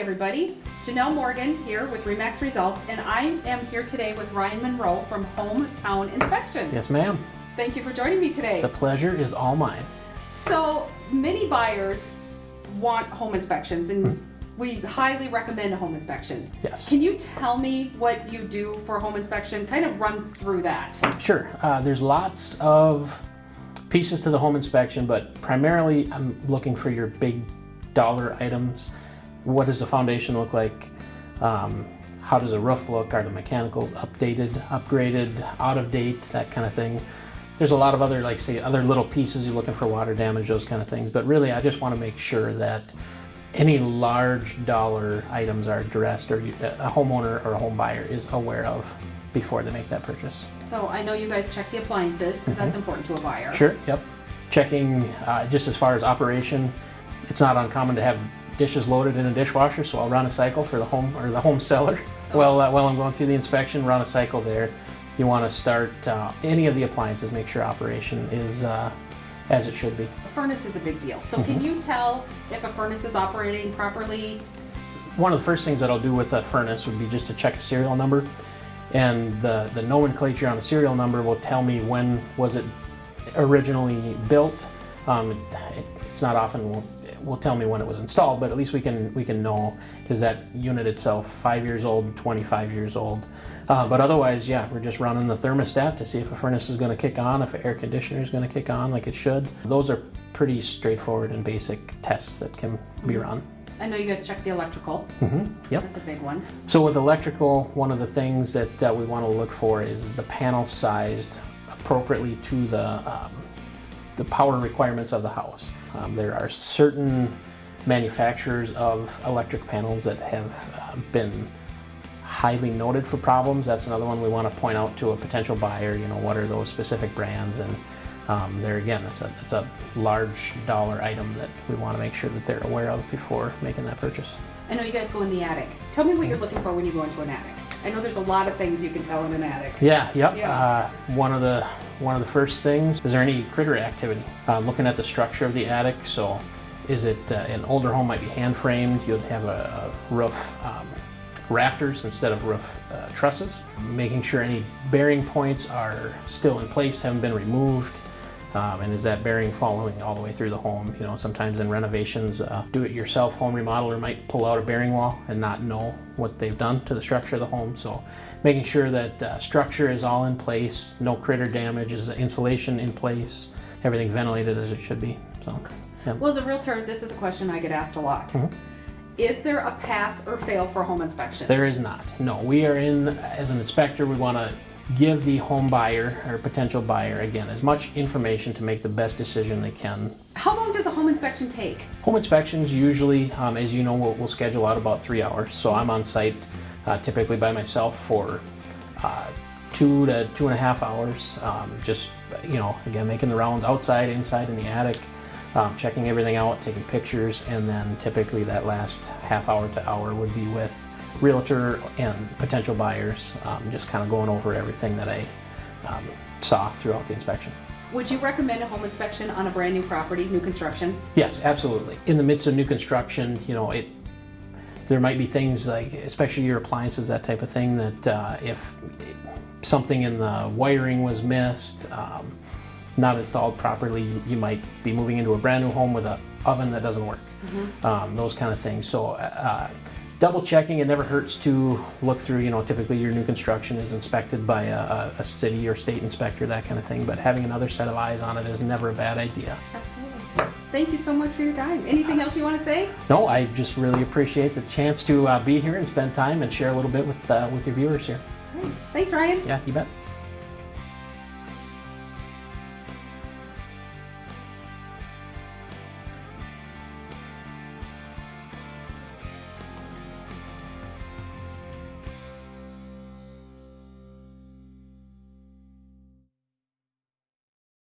everybody. Janelle Morgan here with Remax Results, and I am here today with Ryan Monroe from Hometown Inspections. Yes, ma'am. Thank you for joining me today. The pleasure is all mine. So many buyers want home inspections, and we highly recommend a home inspection. Yes. Can you tell me what you do for a home inspection? Kind of run through that. Sure. There's lots of pieces to the home inspection, but primarily I'm looking for your big dollar items. What does the foundation look like? How does the roof look? Are the mechanicals updated, upgraded, out of date, that kind of thing? There's a lot of other, like say, other little pieces you're looking for, water damage, those kind of things. But really, I just want to make sure that any large dollar items are addressed, or a homeowner or a home buyer is aware of before they make that purchase. So I know you guys check the appliances because that's important to a buyer. Sure, yep. Checking just as far as operation, it's not uncommon to have dishes loaded in a dishwasher, so I'll run a cycle for the home or the home seller. While I'm going through the inspection, run a cycle there. You want to start any of the appliances, make sure operation is as it should be. A furnace is a big deal. So can you tell if a furnace is operating properly? One of the first things that I'll do with a furnace would be just to check a serial number, and the nomenclature on the serial number will tell me when was it originally built. It's not often will tell me when it was installed, but at least we can know, is that unit itself 5 years old, 25 years old. But otherwise, yeah, we're just running the thermostat to see if a furnace is going to kick on, if an air conditioner is going to kick on like it should. Those are pretty straightforward and basic tests that can be run. I know you guys check the electrical. Yep. That's a big one. So with electrical, one of the things that we want to look for is the panel sized appropriately to the power requirements of the house. There are certain manufacturers of electric panels that have been highly noted for problems. That's another one we want to point out to a potential buyer. You know, what are those specific brands? And there again, it's a large dollar item that we want to make sure that they're aware of before making that purchase. I know you guys go in the attic. Tell me what you're looking for when you go into an attic. I know there's a lot of things you can tell in an attic. Yeah, yep. Yeah. One of the first things, is there any critter activity? Looking at the structure of the attic, so is it an older home, might be hand framed, you'd have a roof rafters instead of roof trusses. Making sure any bearing points are still in place, haven't been removed. And is that bearing following all the way through the home? You know, sometimes in renovations, do-it-yourself home remodeler might pull out a bearing wall and not know what they've done to the structure of the home. So making sure that structure is all in place, no critter damage, is the insulation in place, everything ventilated as it should be. So, Okay. yeah. Well, as a realtor, this is a question I get asked a lot. Is there a pass or fail for a home inspection? There is not. No, we are in, as an inspector, we want to give the home buyer or potential buyer, again, as much information to make the best decision they can. How long does a home inspection take? Home inspections usually, as you know, we'll schedule out about 3 hours. So I'm on site typically by myself for 2 to 2.5 hours. Just, you know, again, making the rounds outside, inside, in the attic, checking everything out, taking pictures, and then typically that last half hour to hour would be with realtor and potential buyers, just kind of going over everything that I saw throughout the inspection. Would you recommend a home inspection on a brand new property, new construction? Yes, absolutely. In the midst of new construction, you know, there might be things like, especially your appliances, that type of thing, that if something in the wiring was missed, not installed properly, you might be moving into a brand new home with an oven that doesn't work. Those kind of things. So double checking, it never hurts to look through. You know, typically your new construction is inspected by a city or state inspector, that kind of thing, but having another set of eyes on it is never a bad idea. Absolutely. Thank you so much for your time. Anything else you want to say? No, I just really appreciate the chance to be here and spend time and share a little bit with your viewers here. Great. Thanks, Ryan. Yeah, you bet.